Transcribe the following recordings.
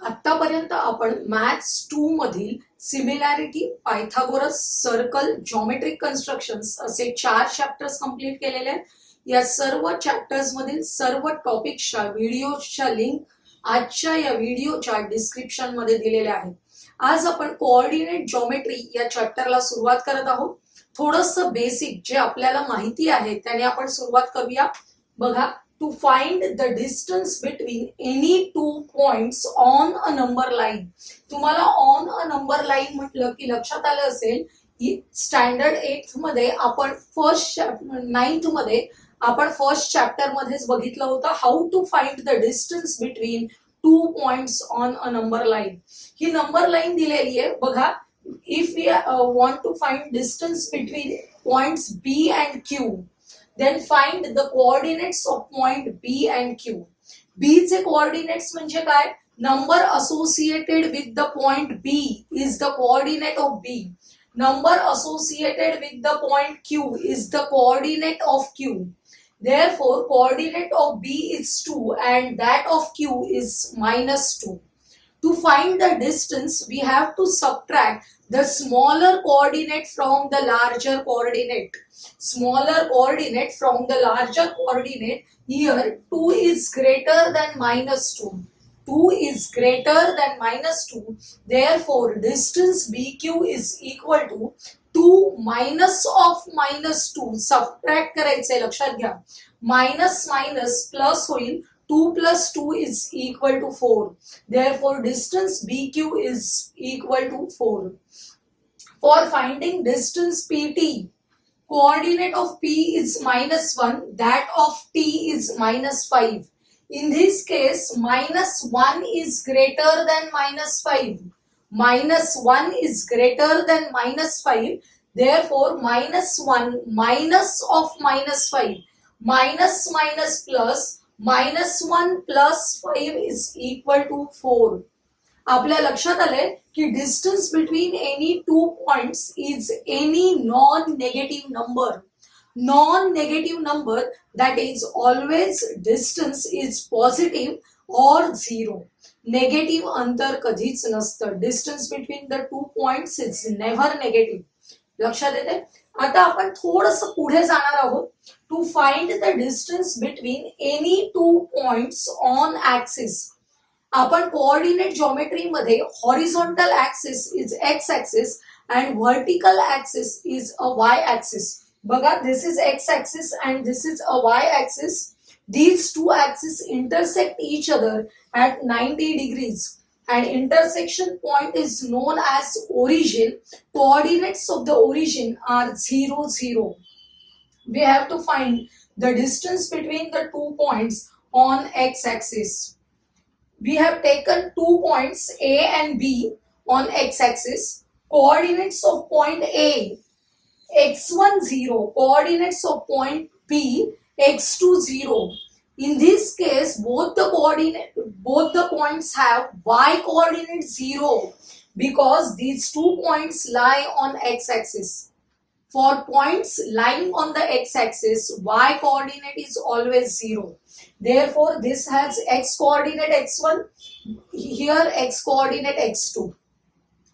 आतापर्यंत आपण मॅथ्स 2 मधील similarity, Pythagoras, circle, geometric constructions असे 4 चॅप्टर्स कंप्लीट केलेले आहेत. या सर्व चॅप्टर्स मधील सर्व टॉपिक्सच्या व्हिडिओच्या लिंक आजच्या या व्हिडिओच्या डिस्क्रिप्शन मध्ये दिलेल्या आहेत. आज आपण कोऑर्डिनेट जॉमेट्री या चॅप्टरला सुरुवात करत आहोत. थोडंसं बेसिक जे आपल्याला माहिती आहे त्याने आपण सुरुवात करूया. बघा, to find the distance between any two points on a number line. तुम्हाला on a number line म्हटलं की लक्षात आलं असेल की स्टँडर्ड 8th मध्ये आपण फर्स्ट 9th मध्ये आपण फर्स्ट चॅप्टर मध्येच बघितलं होतं how to find the distance between two points on a number line. ही नंबर लाईन दिलेली आहे. बघा, if we want to find distance between points B and Q, then find the coordinates of point B and Q. B चे coordinates म्हणजे काय? Number associated with the point B is the coordinate of B. Number associated with the point Q is the coordinate of Q. Therefore, coordinate of B is 2 and that of Q is -2. To find the distance, we have to subtract the smaller coordinate from the larger coordinate. Smaller coordinate from the larger coordinate. Here 2 is greater than -2. 2 is greater than -2. Therefore, distance BQ is equal to 2 minus of -2. Subtract करायचंय, लक्षात घ्या. Minus minus plus होईल. 2 plus 2 is equal to 4. Therefore, distance BQ is equal to 4. For finding distance PT, coordinate of P is -1, that of T is -5. In this case, -1 is greater than -5. -1 is greater than -5. Therefore, -1 minus of -5. Minus minus plus. -1 plus 5 is equal to 4. आपल्या लक्षात आले की distance between any two points is any non negative number. Non negative number that is always distance is positive or 0. Negative अंतर कधीच नसतं. Distance between the two points is never negative. लक्षात येते. आता आपण थोडस पुढे जाणार आहोत. To find the distance between any two points on axis. आपण कोऑर्डिनेट जॉमेट्री मध्ये horizontal axis is x axis and vertical axis is a y axis. बघा, this is x axis and this is a y axis. These two axes intersect each other at 90 degrees. And intersection point is known as origin. Coordinates of the origin are 0, 0. We have to find the distance between the 2 points on x-axis. We have taken 2 points A and B on x-axis. Coordinates of point A, x1, 0. Coordinates of point B, x2, 0. In this case, both the points have y coordinate 0 because these 2 points lie on x-axis. For points lying on the x-axis, y coordinate is always 0. Therefore, this has x coordinate x1, here x coordinate x2.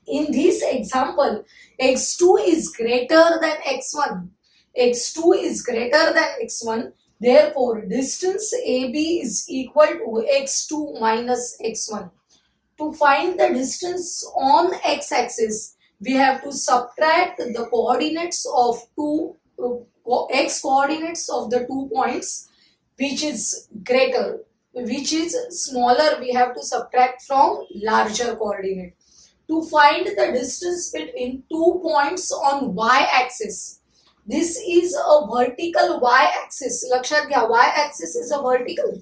In this example, x2 is greater than x1. x2 is greater than x1. Therefore, distance AB is equal to x2 minus x1. To find the distance on x-axis, we have to subtract the coordinates of x coordinates of the 2 points, which is greater, which is smaller. We have to subtract from larger coordinate. To find the distance between 2 points on y-axis. This is a vertical y-axis. Lakshat gya, y-axis is a vertical.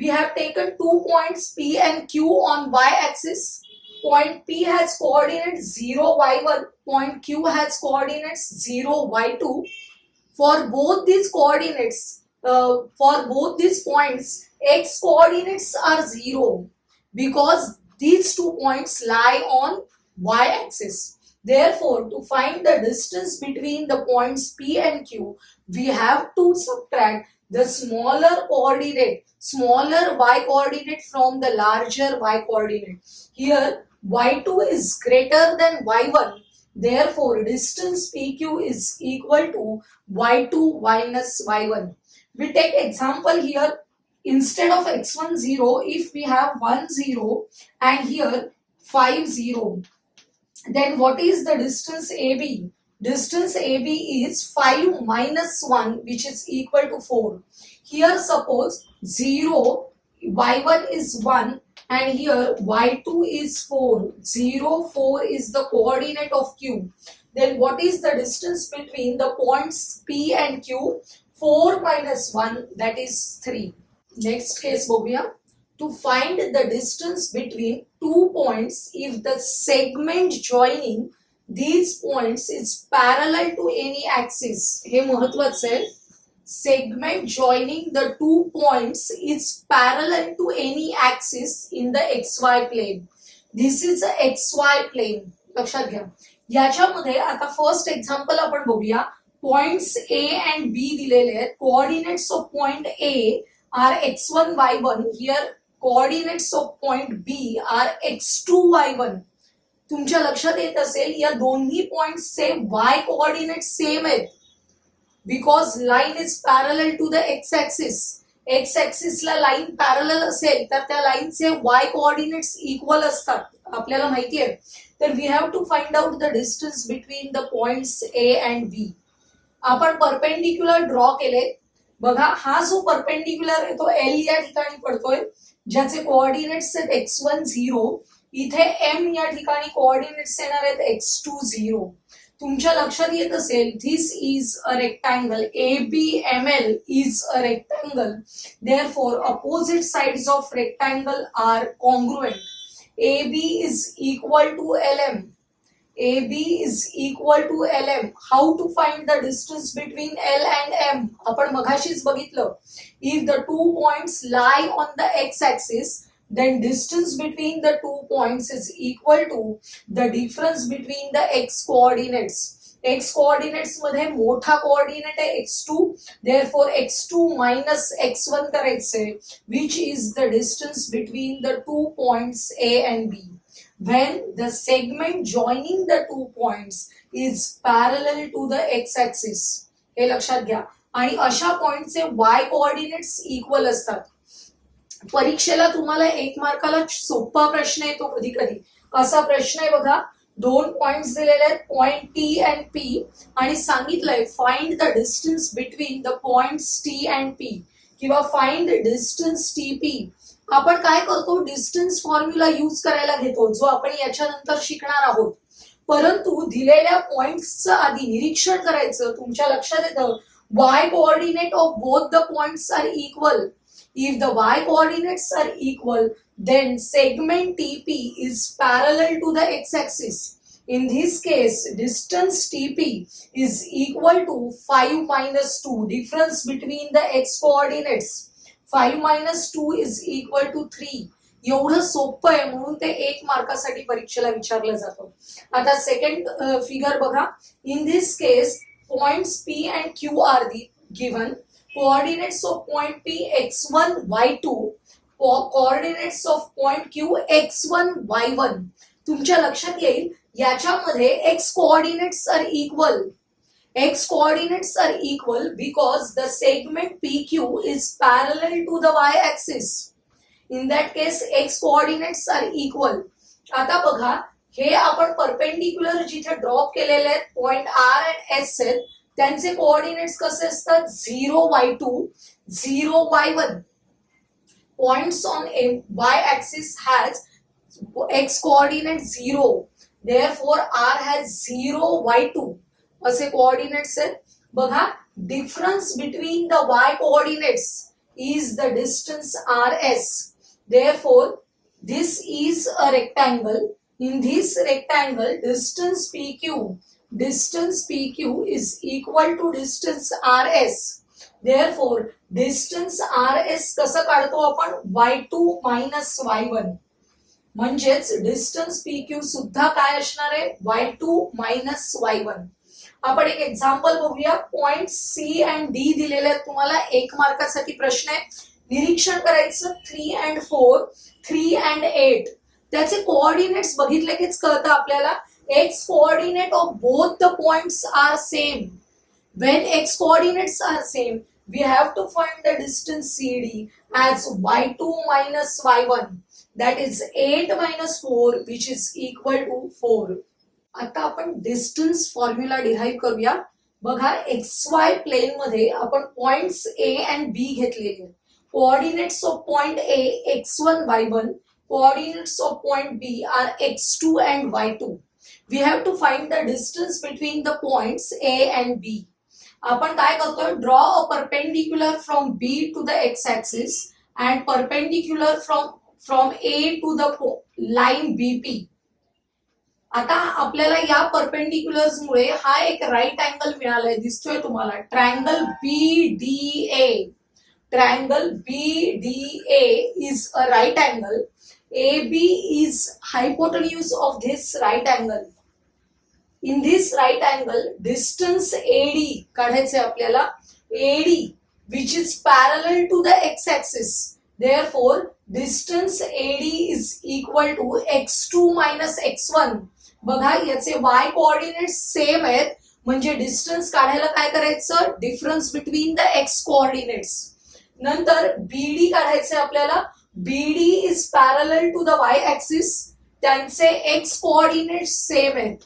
We have taken 2 points P and Q on y-axis. Point P has coordinates 0, y1. Point Q has coordinates 0, y2. For both these coordinates, for both these points, x coordinates are 0 because these 2 points lie on y-axis. Therefore, to find the distance between the points P and Q, we have to subtract the smaller y coordinate from the larger y coordinate. Here y2 is greater than y1, therefore distance PQ is equal to y2 minus y1. We take example here, instead of x1 0, if we have 1 0 and here 5 0, then what is the distance AB? Distance AB is 5 minus 1, which is equal to 4. Here suppose 0, y1 is 1 and here y2 is 4. 0, 4 is the coordinate of Q. Then what is the distance between the points P and Q? 4 minus 1, that is 3. Next case बघूया. To find the distance between two points if the segment joining these points is parallel to any axis. हे महत्वाचं आहे. Segment joining the two points is parallel to any axis in the xy plane. This is a xy plane. लक्षात घ्या. याच्यामध्ये आता first example आपण बघूया. Points A and B दिलेले आहेत. Coordinates of point A are x1 y1. Here coordinates of point B are x2 y1. तुमच्या लक्षात येत असेल या दोन्ही पॉइंट्सचे y कोऑर्डिनेट सेम आहेत, because line is parallel to the x axis. X ऍक्सिसला लाईन पॅरलल असेल तर त्या लाईनचे y कोऑर्डिनेट्स इक्वल असतात, आपल्याला माहिती आहे. तर we have to find out the distance between the points A and B. आपण परपेंडिक्युलर ड्रॉ केले. बघा, हा जो परपेंडिक्युलर आहे तो L या ठिकाणी पडतोय, ज्याचे कोऑर्डिनेट्स आहेत x1 0. इथे M या ठिकाणी कोऑर्डिनेट्स येणार आहेत x2 0. तुमच्या लक्षात येत असेल, this is a rectangle. ABML is a rectangle. Therefore opposite sides of rectangle are congruent. AB is equal to LM. AB is equal to LM. How to find the distance between L and M? आपण मगाशीच बघितलं. If the two points lie on the x-axis, then distance between the two points is equal to the difference between the x coordinates. X coordinates मध्ये मोठा coordinate आहे x2, therefore x2 minus x1 करायचे, which is the distance between the two points A and B. When the segment joining the two points is parallel to the x-axis. हे लक्षात घ्या. आणि अशा पॉइंटचे y coordinates equal असतात. परीक्षेला तुम्हाला 1 मार्काला सोपा प्रश्न येतो कधी कधी. असा प्रश्न आहे बघा, दोन पॉइंट्स दिलेले आहेत, पॉइंट T अँड P, आणि सांगितलंय find the distance between the points T and P किंवा फाइंड डिस्टन्स TP. आपण काय करतो, डिस्टन्स फॉर्म्युला यूज करायला घेतो, जो आपण याच्यानंतर शिकणार आहोत. परंतु दिलेल्या पॉइंट्सचं आधी निरीक्षण करायचं. तुमच्या लक्षात येतं y coordinate of both the points are equal. If the y coordinates are equal, then segment TP is parallel to the x-axis. In this case, distance TP is equal to 5 minus 2. Difference between the x coordinates. 5 minus 2 is equal to 3. एवढं सोपं आहे म्हणून ते 1 मार्कासाठी परीक्षेला विचारलं जातं. आता second figure बघा. In this case, points P and Q are given. Coordinates of point P x1 y2, coordinates of point Q x1 y1. तुमच्या लक्षात येईल याच्यामध्ये x coordinates are equal. X coordinates are equal because the segment PQ is parallel to the y axis. In that case x coordinates are equal. आता बघा, हे आपण perpendicular जिथे drop केलेले आहेत पॉइंट R and S आहेत, त्यांचे coordinates कसे असतात, 0 y2, 0 y1. Points on a y axis has x coordinate 0. Therefore R has 0 y2 असे कोऑर्डिनेट्स आहेत. बघा, difference between the y coordinates is the distance RS. Therefore this is a rectangle. In this rectangle, distance PQ is equal to distance RS. Therefore distance RS कसं काढतो आपण, y2 minus y1. म्हणजेच distance PQ सुद्धा काय असणार आहे, y2 minus y1. आपण एक एक्झाम्पल बघूया. पॉइंट सी अँड डी दिलेले आहेत तुम्हाला, 1 मार्कासाठी प्रश्न आहे. निरीक्षण करायचं 3 and 4, 3 and 8. त्याचे कोऑर्डिनेट्स बघितले कीच कळतं आपल्याला. X coordinate of both the points are same. When x coordinates are same, we have to find the distance CD as y2 minus y1. That is 8 minus 4, which is equal to 4. आता आपण distance formula derive करूया. बघा, XY plain मध्ये आपण points A and B घेतलेले आहेत. Coordinates of point A x1 y1, coordinates of point B are x2 and y2. We have to find the distance between the points A and B. आपण काय करतोय, draw a perpendicular from B to the x axis and perpendicular from A to the line BP. आता आपल्याला या परपेंडिक्युलर्स मुळे हा एक right angle मिळालाय, दिसतोय तुम्हाला, triangle BDA. Triangle BDA is a right angle. AB is hypotenuse of this right angle. In this right angle, distance AD काढायचे आपल्याला. AD which is parallel to the x-axis. Therefore, distance AD is equal to x2 minus x1. बघा, याचे y coordinates same आहेत, म्हणजे distance काढायला काय करायचं, difference between the x coordinates. नंतर BD काढायचे आपल्याला. BD is parallel to the y-axis. त्यांचे x coordinates सेम आहेत,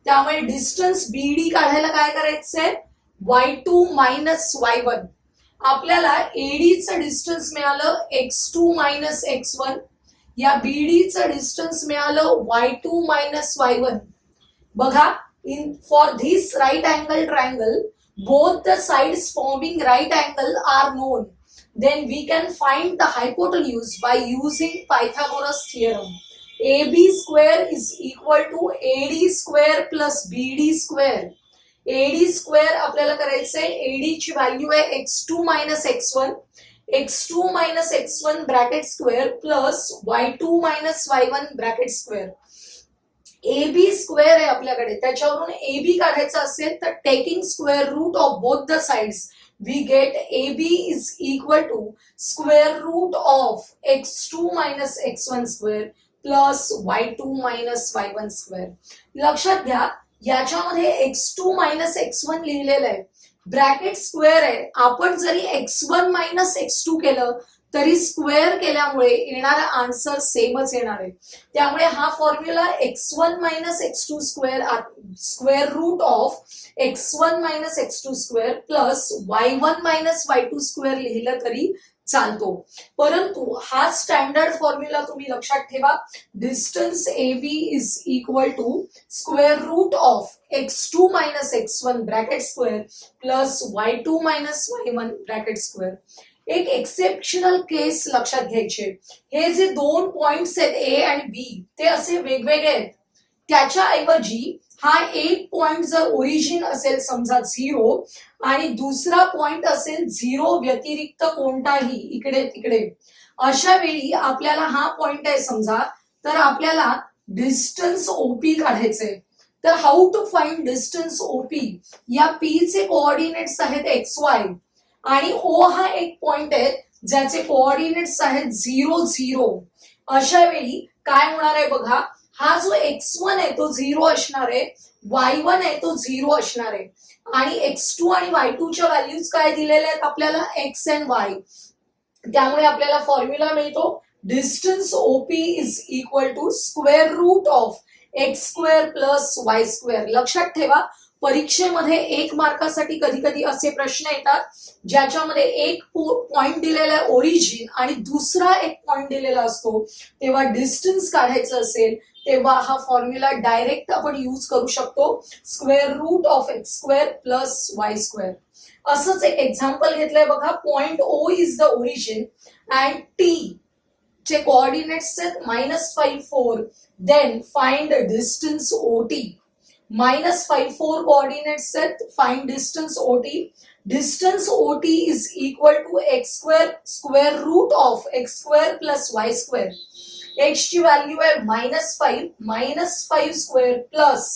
त्यामुळे डिस्टन्स BD काढायला काय करायचंय, y2 मायनस y1. आपल्याला ADचं डिस्टन्स मिळालं x2 मायनस x1. या BDचं डिस्टन्स मिळालं y2 मायनस y1. बघा, for this right angle triangle both the sides forming right angle are known. Then we can find the hypotenuse by using Pythagoras theorem. AB square is equal to AD square plus BD square. AD square आपल्याला करायचंय, AD ची value आहे x2 minus x1. x2 minus x1 bracket square plus y2 minus y1 bracket square. AB square आहे आपल्याकडे, त्याच्यावरून AB काढायचं असेल तर taking square root of both the sides we get AB is equal to square root of x2 minus x1 square plus y2 minus y1 square. लक्षात घ्या, याच्यामध्ये x2 minus x1 लिहिलेलं आहे, ब्रॅकेट स्क्वेअर आहे. आपण जरी x1 minus x2 केलं तरी स्क्वेअर केल्यामुळे येणारा आन्सर सेमच येणार आहे. त्यामुळे हा formula x1 minus x2 square root of x1 minus x2 square plus y1 minus y2 square लिहिलं तरी चालतो. परंतु हा स्टँडर्ड फॉर्म्युला तुम्ही लक्षात ठेवा. Distance AB is equal to square root of x2 minus x1 bracket square plus y2 minus y1 bracket square. एक exceptional case लक्षात घ्यायचे, हे जे दोन पॉइंट्स आहेत A आणि B ते असे वेगवेगळे आहेत. त्याच्याऐवजी हा एक पॉइंट जर ओरिजिन असेल समजा 0 आणि दुसरा पॉइंट असेल 0 व्यतिरिक्त कोणताही इकडे तिकडे, अशा वेळी आपल्याला हा पॉइंट आहे समजा, तर आपल्याला डिस्टन्स OP काढायचंय. तर how to find distance OP? या P चे कोऑर्डिनेट्स आहेत XY आणि O हा एक पॉइंट आहे ज्याचे कोऑर्डिनेट्स आहेत 0 0. अशा वेळी काय होणार आहे बघा, हा जो x1 आहे तो 0 असणार आहे, y1 आहे तो 0 असणार आहे आणि x2 आणि y2 च्या व्हॅल्यूज काय दिलेल्या आहेत आपल्याला, x and y. त्यामुळे आपल्याला फॉर्म्युला मिळतो distance OP is equal to square root of x square plus y square. लक्षात ठेवा, परीक्षेमध्ये 1 मार्कासाठी कधी कधी असे प्रश्न येतात ज्याच्यामध्ये एक पॉइंट दिलेला आहे ओरिजिन आणि दुसरा एक पॉइंट दिलेला असतो. तेव्हा डिस्टन्स काढायचं असेल तेव्हा हा फॉर्म्युला डायरेक्ट आपण यूज करू शकतो, square root of x square plus y square. असंच एक एक्झाम्पल घेतलंय बघा. Point O is the origin and T चे कोऑर्डिनेट्स आहेत -5 4. Then find distance OT. -5 4 coordinates आहेत, find distance OT. Distance OT is equal to x square square root of x square plus y square. x ची value आहे -5 square plus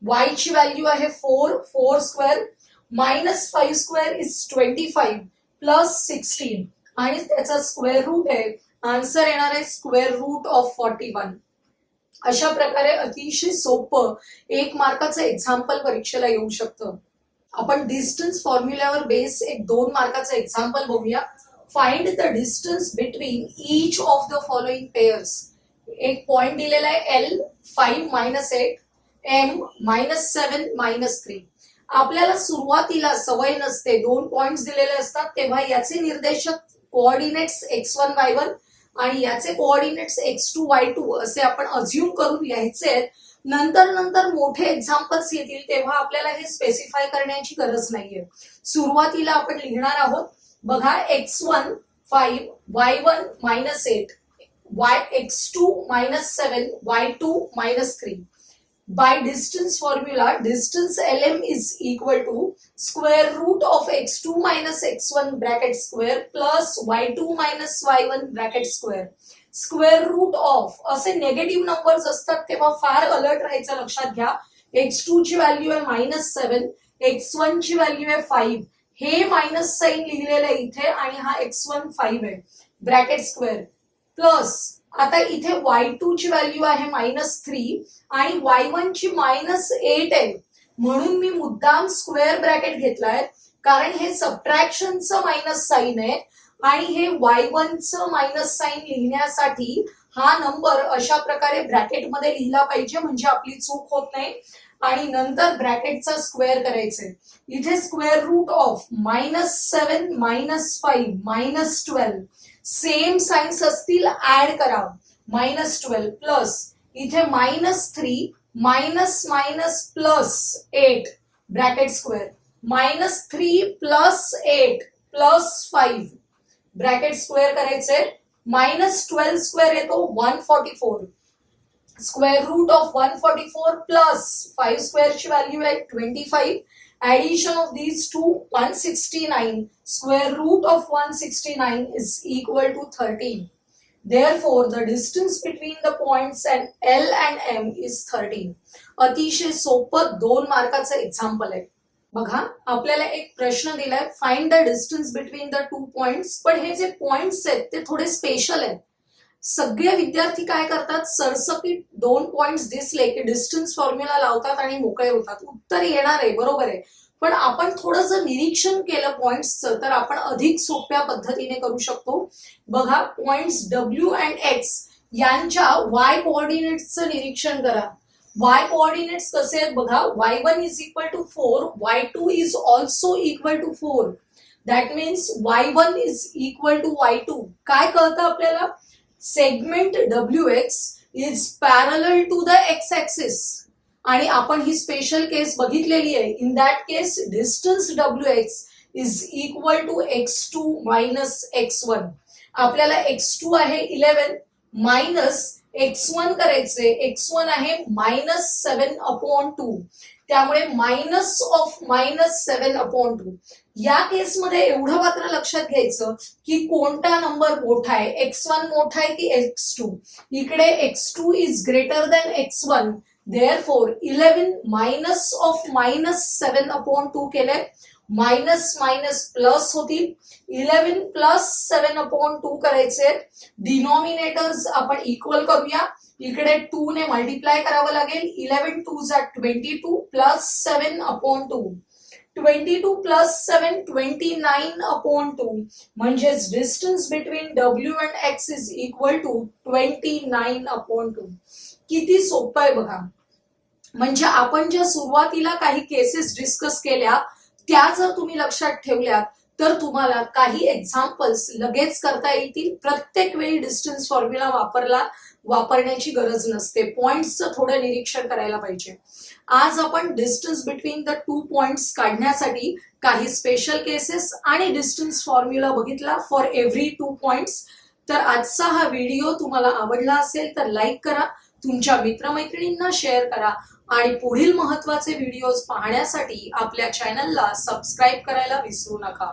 y ची value आहे 4, 4 square minus 5 square is 25 plus 16 आणि त्याचा square route आहे. Answer येणार आहे square root of 41. अशा प्रकारे अतिशय सोपं 1 मार्काचं एक्झाम्पल परीक्षेला येऊ शकतं. आपण डिस्टन्स फॉर्म्युल्यावर बेस एक 2 मार्काचं एक्झाम्पल बघूया. Find the distance between each of the following pairs. एक पॉइंट दिलेला आहे L 5 - 8, M -7 -3. आपल्याला सुरुवातीला सवय नसते, 2 पॉइंट्स दिलेले असतात तेव्हा याचे निर्देशक कोऑर्डिनेट्स x1 y1 आणि याचे कोऑर्डिनेट्स x2 y2 असे आपण अज्युम करून लिहायचे. नंतर मोठे एक्झाम्पल्स येतील तेव्हा आपल्याला हे स्पेसिफाय करण्याची गरज नाहीये. सुरुवातीला आपण लिहिणार आहोत बघा x1 5 y1 -8 x2 -7 y2 -3. By distance formula, distance LM is equal to square root of x2 minus x1 bracket square plus y2 minus y1 bracket square. Square root of असे नेगेटिव्ह नंबर्स असतात तेव्हा फार alert राहायचं. लक्षात घ्या x2 ची value आहे -7, x1 ची व्हॅल्यू आहे 5. हे मायनस साइन लिहिलेलं आहे इथे आणि हा x1 5 आहे ब्रॅकेट स्क्वेअर प्लस आता इथे y2 ची व्हॅल्यू आहे -3 आणि y1 ची -8 आहे म्हणून मी मुद्दाम स्क्वेअर ब्रॅकेट घेतलाय कारण हे सबट्रॅक्शनचं मायनस साइन आहे आणि हे y1 चं मायनस साइन लिहिण्यासाठी हा नंबर अशा प्रकारे ब्रॅकेट मध्ये लिहिला पाहिजे म्हणजे आपली चूक होत नाही. आणि नंतर ब्रॅकेटचा स्क्वेअर करायचे. इथे square root of -7 -5 -12 same signs असतील ऍड करा -12 प्लस इथे -3 minus plus 8 bracket square -3 plus 8 plus 5 bracket square करायचे. -12 स्क्वेअर येतो 144 square root of 144 plus 5 square ची व्हॅल्यू आहे 25. Addition of these two 169 square root of 169 is equal to 13. Therefore, the distance between the points and L and M is 13. अतिशय सोपं 2 मार्काचं example आहे. बघा आपल्याला एक प्रश्न दिलाय find the distance between the 2 points. पण हे जे पॉइंट्स आहेत ते थोडे स्पेशल आहेत. सगळे विद्यार्थी काय करतात सरसकट 2 पॉइंट्स दिसले की डिस्टन्स फॉर्म्युला लावतात आणि मोकळे होतात. उत्तर येणार आहे बरोबर आहे पण आपण थोडं जर निरीक्षण केलं पॉइंट्सचं तर आपण अधिक सोप्या पद्धतीने करू शकतो. बघा पॉइंट्स W and X यांच्या y कोऑर्डिनेट्सचं निरीक्षण करा. y कोऑर्डिनेट्स कसे आहेत बघा y1 is equal to 4 y2 is also equal to 4. That means y1 is equal to y2. काय कळतं आपल्याला segment WX is parallel to the x-axis आणि आपण ही स्पेशल केस बघितलेली आहे. In that case distance WX is equal to x2 minus x1. आपल्याला x2 आहे 11 minus x1 करायचे. x1 आहे -7/2 त्यामुळे मायनस ऑफ -7/2. या केसमध्ये एवढं मात्र लक्षात घ्यायचं की कोणता नंबर मोठा आहे x1 मोठा आहे की x2. इकडे x2 is greater than x1 therefore 11 minus of -7/2 केले मायनस मायनस प्लस होतील. 11 प्लस 7/2 करायचे. डिनॉमिनेटर्स आपण इक्वल करूया. इकडे 2 ने मल्टिप्लाय करावं लागेल. 11 2 जा 22 प्लस 7/2 22 प्लस 7 29/2 म्हणजेच distance between W and X is equal to 29/2. किती सोपं आहे बघा. म्हणजे आपण ज्या सुरुवातीला काही केसेस डिस्कस केल्या त्या जर तुम्ही लक्षात ठेवल्यात तर तुम्हाला काही एक्झाम्पल्स लगेच करता येतील. प्रत्येक वेळी डिस्टन्स फॉर्म्युला वापरण्याची गरज नसते. पॉइंट्सचं थोडं निरीक्षण करायला पाहिजे. आज आपण डिस्टन्स बिटवीन द 2 पॉइंट्स काढण्यासाठी काही स्पेशल केसेस आणि डिस्टन्स फॉर्म्युला बघितला फॉर एव्हरी 2 पॉइंट्स. तर आजचा हा व्हिडिओ तुम्हाला आवडला असेल तर लाईक करा, तुमच्या मित्रमैत्रिणींना शेअर करा आणि पुढील महत्त्वाचे व्हिडिओज पाहण्यासाठी आपल्या चॅनलला सबस्क्राईब करायला विसरू नका.